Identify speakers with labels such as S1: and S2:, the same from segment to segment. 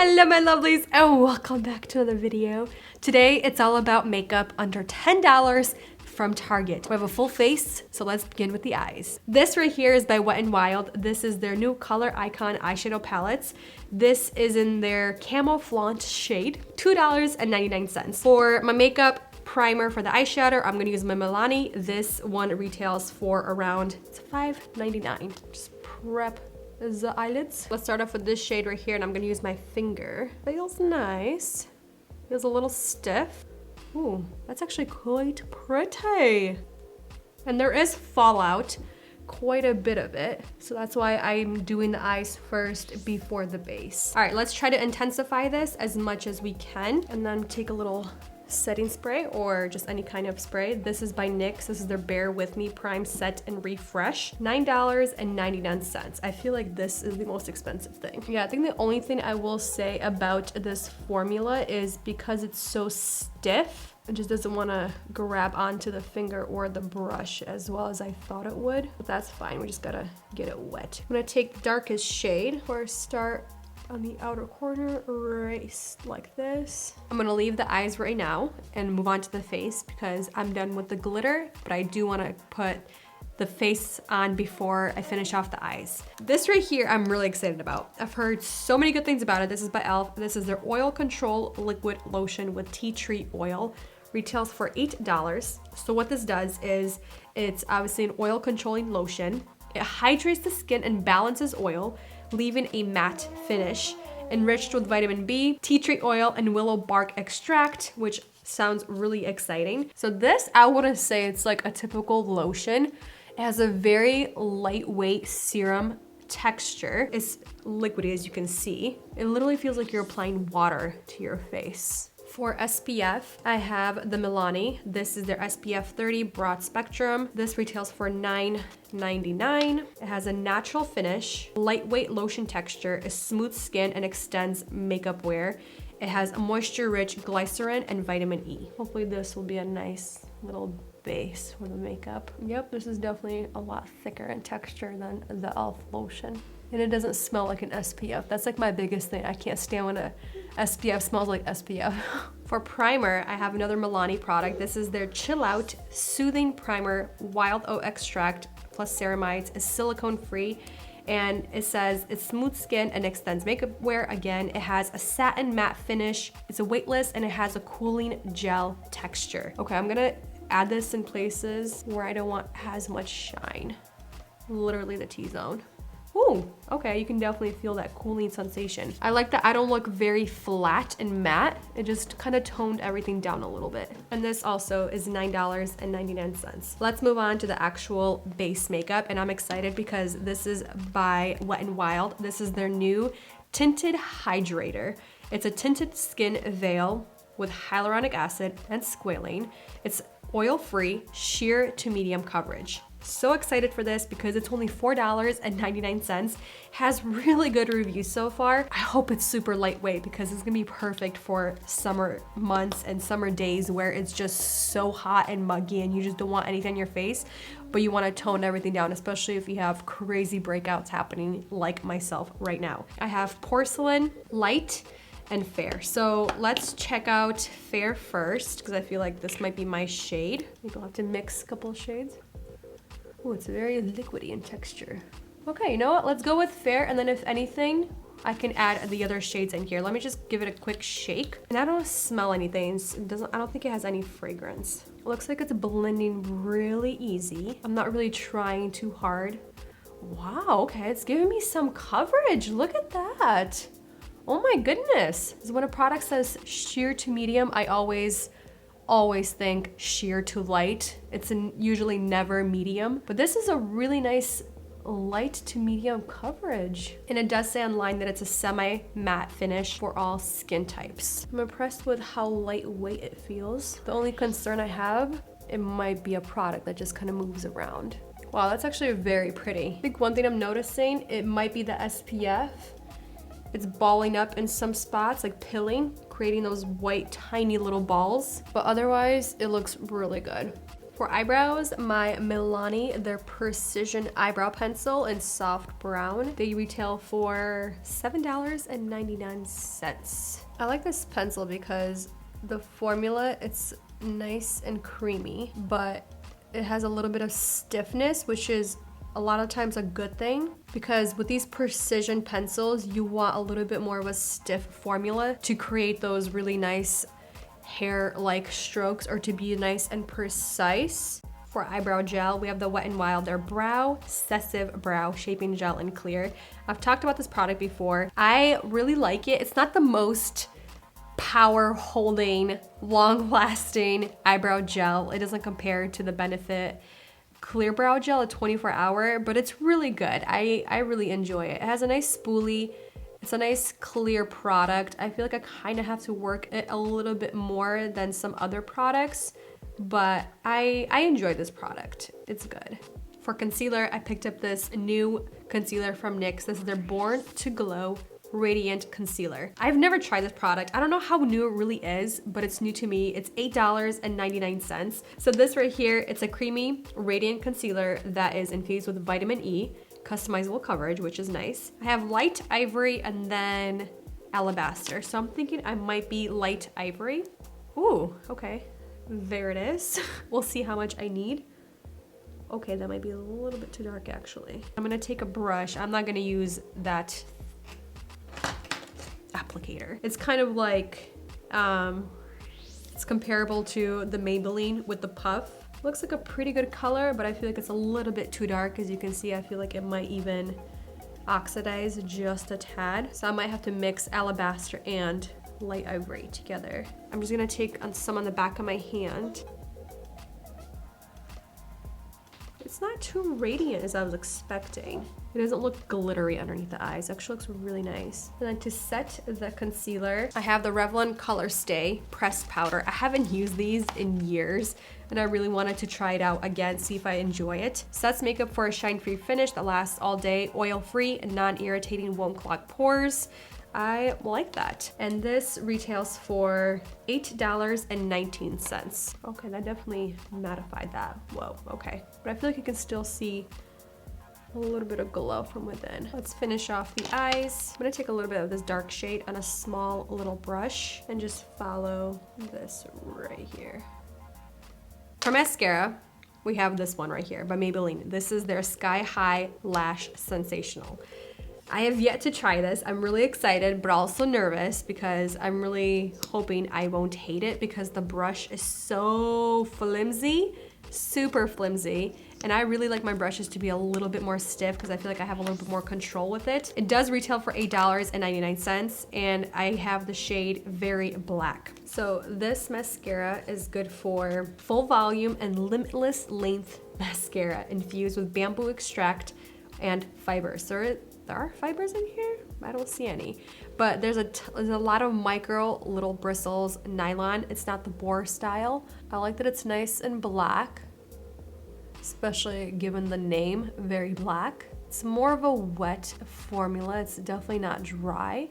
S1: Hello my lovelies and welcome back to another video. Today it's all about makeup under $10 from Target. We have a full face, so let's begin with the eyes. This right here is by Wet n Wild. This is their new Color Icon eyeshadow palettes. This is in their Camo Flaunt shade, $2.99. For my makeup primer for the eyeshadow, I'm gonna use my Milani. This one retails for around $5.99. Just prep the eyelids. Let's start off with this shade right here, and I'm gonna use my finger. Feels nice. Feels a little stiff. Ooh, that's actually quite pretty. And there is fallout, quite a bit of it. So that's why I'm doing the eyes first before the base. All right, let's try to intensify this as much as we can, and then take a little setting spray or just any kind of spray. This is by NYX. This is their Bear With Me Prime Set and Refresh. $9.99. I feel like this is the most expensive thing. Yeah, I think the only thing I will say about this formula is because it's so stiff, it just doesn't want to grab onto the finger or the brush as well as I thought it would. But that's fine, we just gotta get it wet. I'm gonna take the darkest shade or start on the outer corner, right like this. I'm gonna leave the eyes right now and move on to the face because I'm done with the glitter, but I do wanna put the face on before I finish off the eyes. This right here, I'm really excited about. I've heard so many good things about it. This is by e.l.f. This is their Oil Control Liquid Lotion with tea tree oil. Retails for $8. So what this does is, it's obviously an oil controlling lotion. It hydrates the skin and balances oil, leaving a matte finish, enriched with vitamin B, tea tree oil, and willow bark extract, which sounds really exciting. So this, I wouldn't say it's like a typical lotion. It has a very lightweight serum texture. It's liquidy, as you can see. It literally feels like you're applying water to your face. For SPF, I have the Milani. This is their SPF 30 Broad Spectrum. This retails for $9.99. It has a natural finish, lightweight lotion texture, a smooth skin, and extends makeup wear. It has a moisture-rich glycerin and vitamin E. Hopefully this will be a nice little base for the makeup. Yep, this is definitely a lot thicker in texture than the e.l.f. lotion. And it doesn't smell like an SPF. That's like my biggest thing. I can't stand when a SPF smells like SPF. For primer, I have another Milani product. This is their Chill Out Soothing Primer, Wild Oat Extract plus ceramides. It's silicone free, and it says it's smooth skin and extends makeup wear. Again, it has a satin matte finish. It's a weightless, and it has a cooling gel texture. Okay, I'm gonna add this in places where I don't want as much shine. Literally the T-zone. Ooh, okay, you can definitely feel that cooling sensation. I like that I don't look very flat and matte. It just kind of toned everything down a little bit. And this also is $9.99. Let's move on to the actual base makeup, and I'm excited because this is by Wet n Wild. This is their new Tinted Hydrator. It's a tinted skin veil with hyaluronic acid and squalane. It's oil-free, sheer to medium coverage. So excited for this because it's only $4.99. Has really good reviews so far. I hope it's super lightweight because it's gonna be perfect for summer months and summer days where it's just so hot and muggy and you just don't want anything on your face, but you want to tone everything down, especially if you have crazy breakouts happening like myself right now. I have Porcelain, Light, and Fair. So let's check out Fair first because I feel like this might be my shade. Maybe I'll have to mix a couple of shades. Oh, it's very liquidy in texture. Okay, you know what? Let's go with Fair, and then if anything, I can add the other shades in here. Let me just give it a quick shake. And I don't smell anything. I don't think it has any fragrance. It looks like it's blending really easy. I'm not really trying too hard. Wow, okay, it's giving me some coverage. Look at that. Oh my goodness. So when a product says sheer to medium, I always think sheer to light. It's usually never medium, but this is a really nice light to medium coverage. And it does say online that it's a semi-matte finish for all skin types. I'm impressed with how lightweight it feels. The only concern I have, it might be a product that just kind of moves around. Wow, that's actually very pretty. I think one thing I'm noticing, it might be the SPF. It's balling up in some spots, like pilling, creating those white tiny little balls. But otherwise, it looks really good. For eyebrows, my Milani, their Precision Eyebrow Pencil in soft brown. They retail for $7.99. I like this pencil because the formula, it's nice and creamy, but it has a little bit of stiffness, which is a lot of times a good thing, because with these precision pencils, you want a little bit more of a stiff formula to create those really nice hair-like strokes, or to be nice and precise. For eyebrow gel, we have the Wet n Wild, their Brow Excessive Brow Shaping Gel in Clear. I've talked about this product before. I really like it. It's not the most power-holding, long-lasting eyebrow gel. It doesn't compare to the Benefit Clear Brow Gel, a 24-hour, but it's really good. I really enjoy it. It has a nice spoolie. It's a nice clear product. I feel like I kind of have to work it a little bit more than some other products, but I enjoy this product. It's good. For concealer, I picked up this new concealer from NYX. This is their Born to Glow Radiant Concealer. I've never tried this product. I don't know how new it really is, but it's new to me. It's $8.99. So this right here, it's a creamy radiant concealer that is infused with vitamin E, customizable coverage, which is nice. I have light ivory and then alabaster. So I'm thinking I might be light ivory. Ooh, okay. There it is. We'll see how much I need. Okay, that might be a little bit too dark actually. I'm gonna take a brush. I'm not gonna use that applicator. It's kind of like, it's comparable to the Maybelline with the puff. Looks like a pretty good color, but I feel like it's a little bit too dark. As you can see, I feel like it might even oxidize just a tad. So I might have to mix alabaster and light ivory together. I'm just gonna take some on the back of my hand. It's not too radiant as I was expecting. It doesn't look glittery underneath the eyes. It actually looks really nice. And then to set the concealer, I have the Revlon Color Stay Pressed Powder. I haven't used these in years, and I really wanted to try it out again, see if I enjoy it. Sets makeup for a shine-free finish that lasts all day, oil-free, and non-irritating, won't clog pores. I like that. And this retails for $8.19. Okay, that definitely mattified that. Whoa, okay. But I feel like you can still see a little bit of glow from within. Let's finish off the eyes. I'm gonna take a little bit of this dark shade on a small little brush and just follow this right here. For mascara, we have this one right here by Maybelline. This is their Sky High Lash Sensational. I have yet to try this. I'm really excited, but also nervous because I'm really hoping I won't hate it because the brush is so flimsy, super flimsy. And I really like my brushes to be a little bit more stiff because I feel like I have a little bit more control with it. It does retail for $8.99 and I have the shade Very Black. So this mascara is good for full volume and limitless length mascara infused with bamboo extract and fibers. There are fibers in here? I don't see any. But there's a lot of micro little bristles, nylon. It's not the boar style. I like that it's nice and black, especially given the name, Very Black. It's more of a wet formula. It's definitely not dry.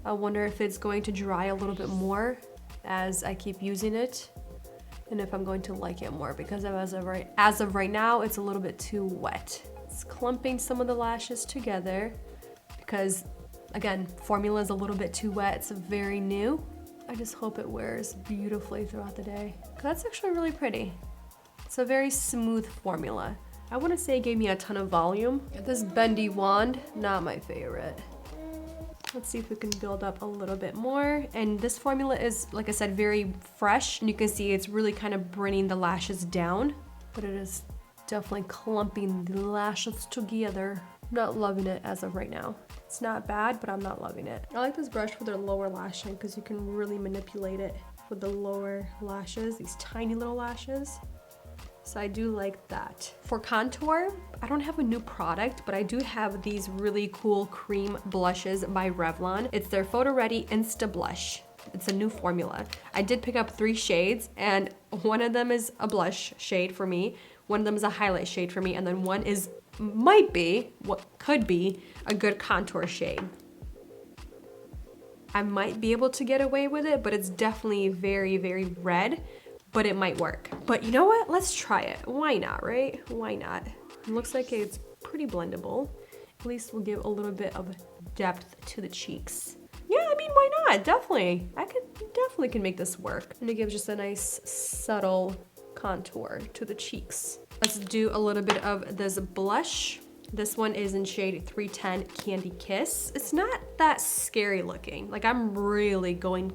S1: I wonder if it's going to dry a little bit more as I keep using it, and if I'm going to like it more, because as of right now, it's a little bit too wet. It's clumping some of the lashes together because, again, formula is a little bit too wet. It's very new. I just hope it wears beautifully throughout the day. That's actually really pretty. It's a very smooth formula. I wouldn't say it gave me a ton of volume. This bendy wand, not my favorite. Let's see if we can build up a little bit more. And this formula is, like I said, very fresh. And you can see it's really kind of bringing the lashes down, but it is definitely clumping the lashes together. Not loving it as of right now. It's not bad, but I'm not loving it. I like this brush for their lower lash line because you can really manipulate it with the lower lashes, these tiny little lashes. So I do like that. For contour, I don't have a new product, but I do have these really cool cream blushes by Revlon. It's their Photo Ready Insta Blush. It's a new formula. I did pick up 3 shades, and one of them is a blush shade for me, one of them is a highlight shade for me, and then one is, might be, what could be, a good contour shade. I might be able to get away with it, but it's definitely very, very red. but it might work. But you know what? Let's try it. Why not, right? Why not? It looks like it's pretty blendable. At least we'll give a little bit of depth to the cheeks. Yeah, I mean, why not? Definitely. I definitely can make this work. And it gives just a nice subtle contour to the cheeks. Let's do a little bit of this blush. This one is in shade 310 Candy Kiss. It's not that scary looking. Like, I'm really going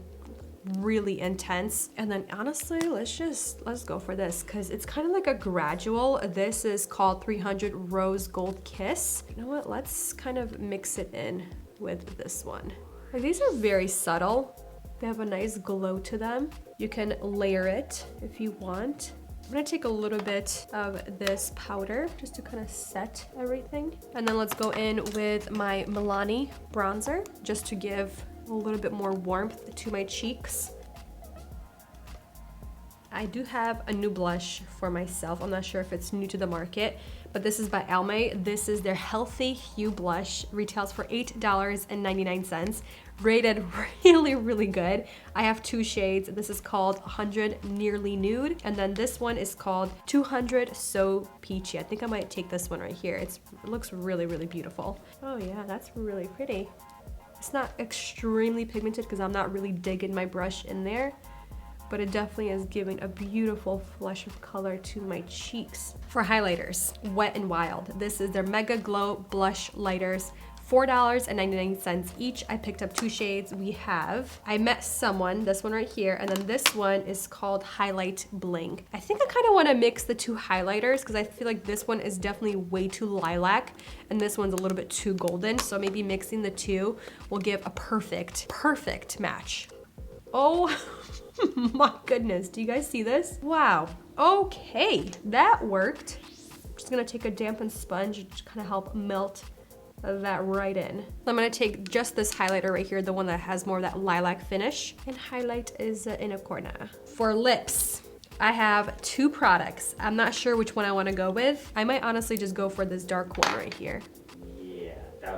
S1: really intense. And then honestly, let's go for this because it's kind of like a gradual. This is called 300 Rose Gold Kiss. You know what? Let's kind of mix it in with this one. Like, these are very subtle. They have a nice glow to them. You can layer it if you want. I'm gonna take a little bit of this powder just to kind of set everything. And then let's go in with my Milani bronzer just to give a little bit more warmth to my cheeks. I do have a new blush for myself. I'm not sure if it's new to the market, but this is by Almay. This is their Healthy Hue blush. Retails for $8.99. Rated really, really good. I have two shades. This is called 100 Nearly Nude, and then this one is called 200 So Peachy. I think I might take this one right here. It looks really, really beautiful. Oh yeah, that's really pretty. It's not extremely pigmented because I'm not really digging my brush in there, but it definitely is giving a beautiful flush of color to my cheeks. For highlighters, Wet n Wild. This is their Mega Glow Blush Lighters. $4.99 each. I picked up two shades. We have I Met Someone, this one right here, and then this one is called Highlight Bling. I think I kind of want to mix the two highlighters because I feel like this one is definitely way too lilac and this one's a little bit too golden. So maybe mixing the two will give a perfect match. Oh my goodness, do you guys see this? Wow, okay, that worked. I'm just gonna take a dampened sponge and just kind of help melt that right in. I'm gonna take just this highlighter right here, the one that has more of that lilac finish, and highlight is in a corner. For lips, I have two products. I'm not sure which one I wanna go with. I might honestly just go for this dark one right here.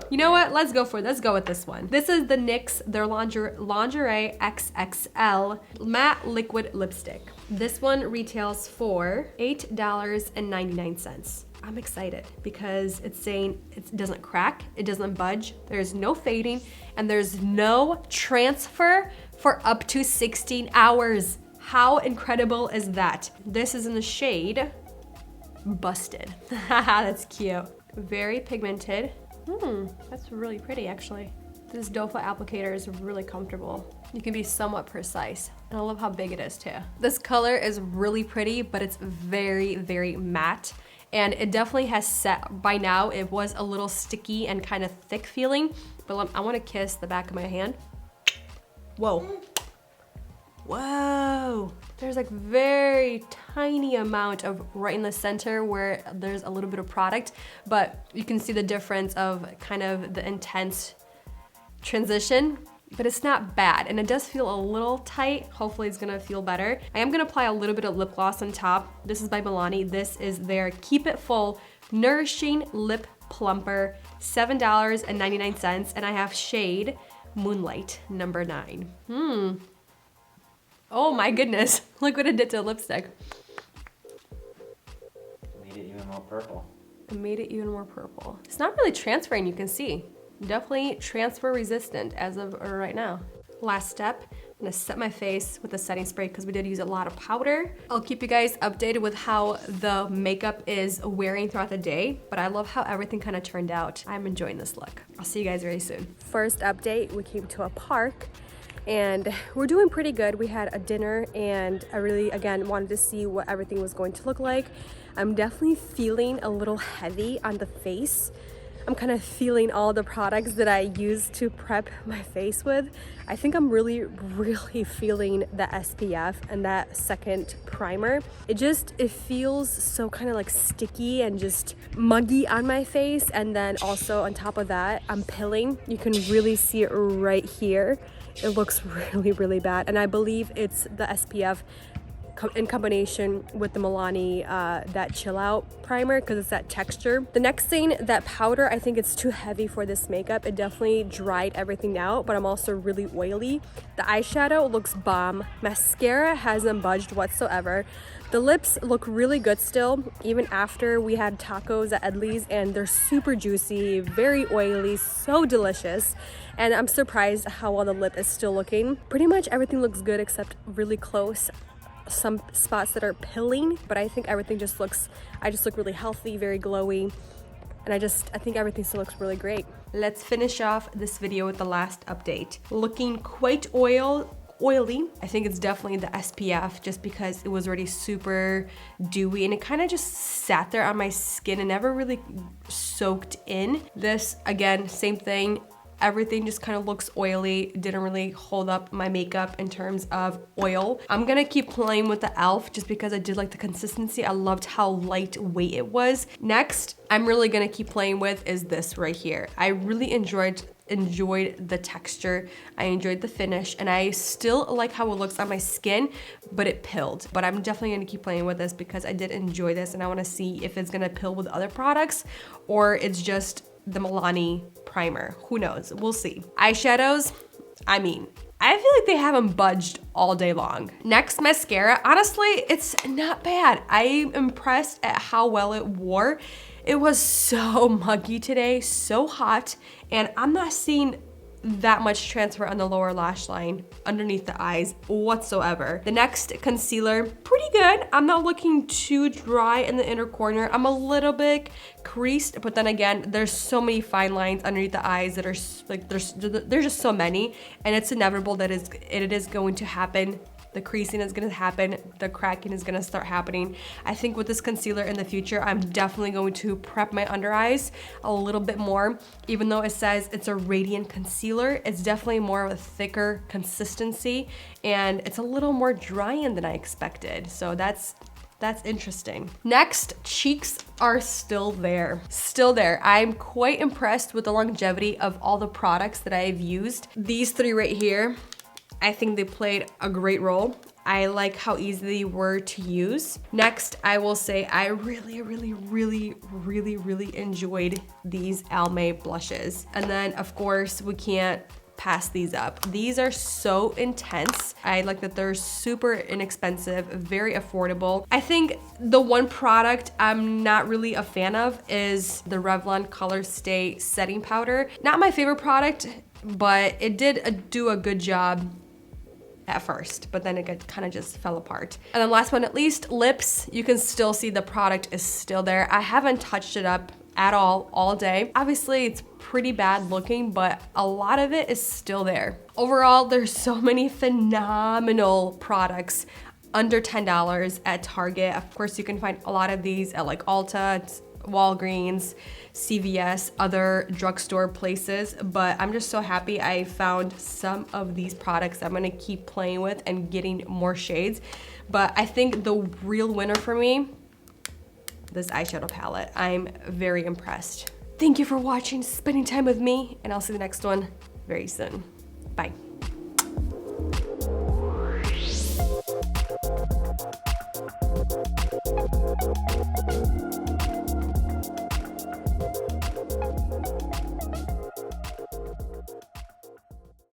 S1: You know what? Let's go with this one. This is the NYX, their Lingerie XXL Matte Liquid Lipstick. This one retails for $8.99. I'm excited because it's saying it doesn't crack, it doesn't budge, there's no fading, and there's no transfer for up to 16 hours. How incredible is that? This is in the shade Busted. That's cute. Very pigmented. That's really pretty actually. This doe foot applicator is really comfortable. You can be somewhat precise. And I love how big it is too. This color is really pretty, but it's very, very matte. And it definitely has set by now. It was a little sticky and kind of thick feeling, but I want to kiss the back of my hand. Whoa. Whoa. There's like very tiny amount of right in the center where there's a little bit of product, but you can see the difference of kind of the intense transition, but it's not bad. And it does feel a little tight. Hopefully it's gonna feel better. I am gonna apply a little bit of lip gloss on top. This is by Milani. This is their Keep It Full Nourishing Lip Plumper, $7.99. And I have shade Moonlight number 9. Oh my goodness, look what it did to the lipstick.
S2: Made it even more purple.
S1: It made it even more purple. It's not really transferring, you can see. Definitely transfer resistant as of right now. Last step, I'm gonna set my face with a setting spray because we did use a lot of powder. I'll keep you guys updated with how the makeup is wearing throughout the day, but I love how everything kind of turned out. I'm enjoying this look. I'll see you guys very soon. First update, we came to a park and we're doing pretty good. We had a dinner and I really, again, wanted to see what everything was going to look like. I'm definitely feeling a little heavy on the face. I'm kind of feeling all the products that I use to prep my face with. I think I'm really feeling the SPF and that second primer. It feels so kind of like sticky and just muggy on my face. And then also on top of that, I'm pilling. You can really see it right here. It looks really bad. And I believe it's the SPF in combination with the Milani that chill out primer because it's that texture. The next thing, that powder, I think it's too heavy for this makeup. It definitely dried everything out, but I'm also really oily. The eyeshadow looks bomb. Mascara hasn't budged whatsoever. The lips look really good still, even after we had tacos at Edley's, and they're super juicy, very oily, so delicious. And I'm surprised how well the lip is still looking. Pretty much everything looks good except really close. Some spots that are pilling, but I think everything just looks, I just look really healthy, very glowy. And I think everything still looks really great. Let's finish off this video with the last update. Looking quite oily. I think it's definitely the SPF just because it was already super dewy and it kind of just sat there on my skin and never really soaked in. This, again, same thing. Everything just kind of looks oily. Didn't really hold up my makeup in terms of oil. I'm gonna keep playing with the e.l.f. just because I did like the consistency. I loved how lightweight it was. Next, I'm really gonna keep playing with is this right here. I really enjoyed the texture, I enjoyed the finish, and I still like how it looks on my skin, but it pilled. But I'm definitely gonna keep playing with this because I did enjoy this and I wanna see if it's gonna pill with other products or it's just the Milani primer. Who knows? We'll see. Eyeshadows, I mean, I feel like they haven't budged all day long. Next, mascara. Honestly, it's not bad. I'm impressed at how well it wore. It was so muggy today, so hot, and I'm not seeing that much transfer on the lower lash line underneath the eyes whatsoever. The next, concealer, pretty good. I'm not looking too dry in the inner corner. I'm a little bit creased, but then again, there's so many fine lines underneath the eyes that are like, there's just so many, and it's inevitable that it is going to happen. The creasing is gonna happen, the cracking is gonna start happening. I think with this concealer in the future, I'm definitely going to prep my under eyes a little bit more. Even though it says it's a radiant concealer, it's definitely more of a thicker consistency and it's a little more drying than I expected. So that's interesting. Next, cheeks are still there. Still there. I'm quite impressed with the longevity of all the products that I've used. These three right here, I think they played a great role. I like how easy they were to use. Next, I will say I really enjoyed these Almay blushes. And then of course, we can't pass these up. These are so intense. I like that they're super inexpensive, very affordable. I think the one product I'm not really a fan of is the Revlon Color Stay Setting Powder. Not my favorite product, but it did do a good job at first, but then it kind of just fell apart. And then last but not least, lips. You can still see the product is still there. I haven't touched it up at all day. Obviously, it's pretty bad looking, but a lot of it is still there. Overall, there's so many phenomenal products under $10 at Target. Of course, you can find a lot of these at like Ulta, Walgreens, CVS, other drugstore places, but I'm just so happy I found some of these products I'm gonna keep playing with and getting more shades. But I think the real winner for me, this eyeshadow palette. I'm very impressed. Thank you for watching, spending time with me, and I'll see the next one very soon. Bye.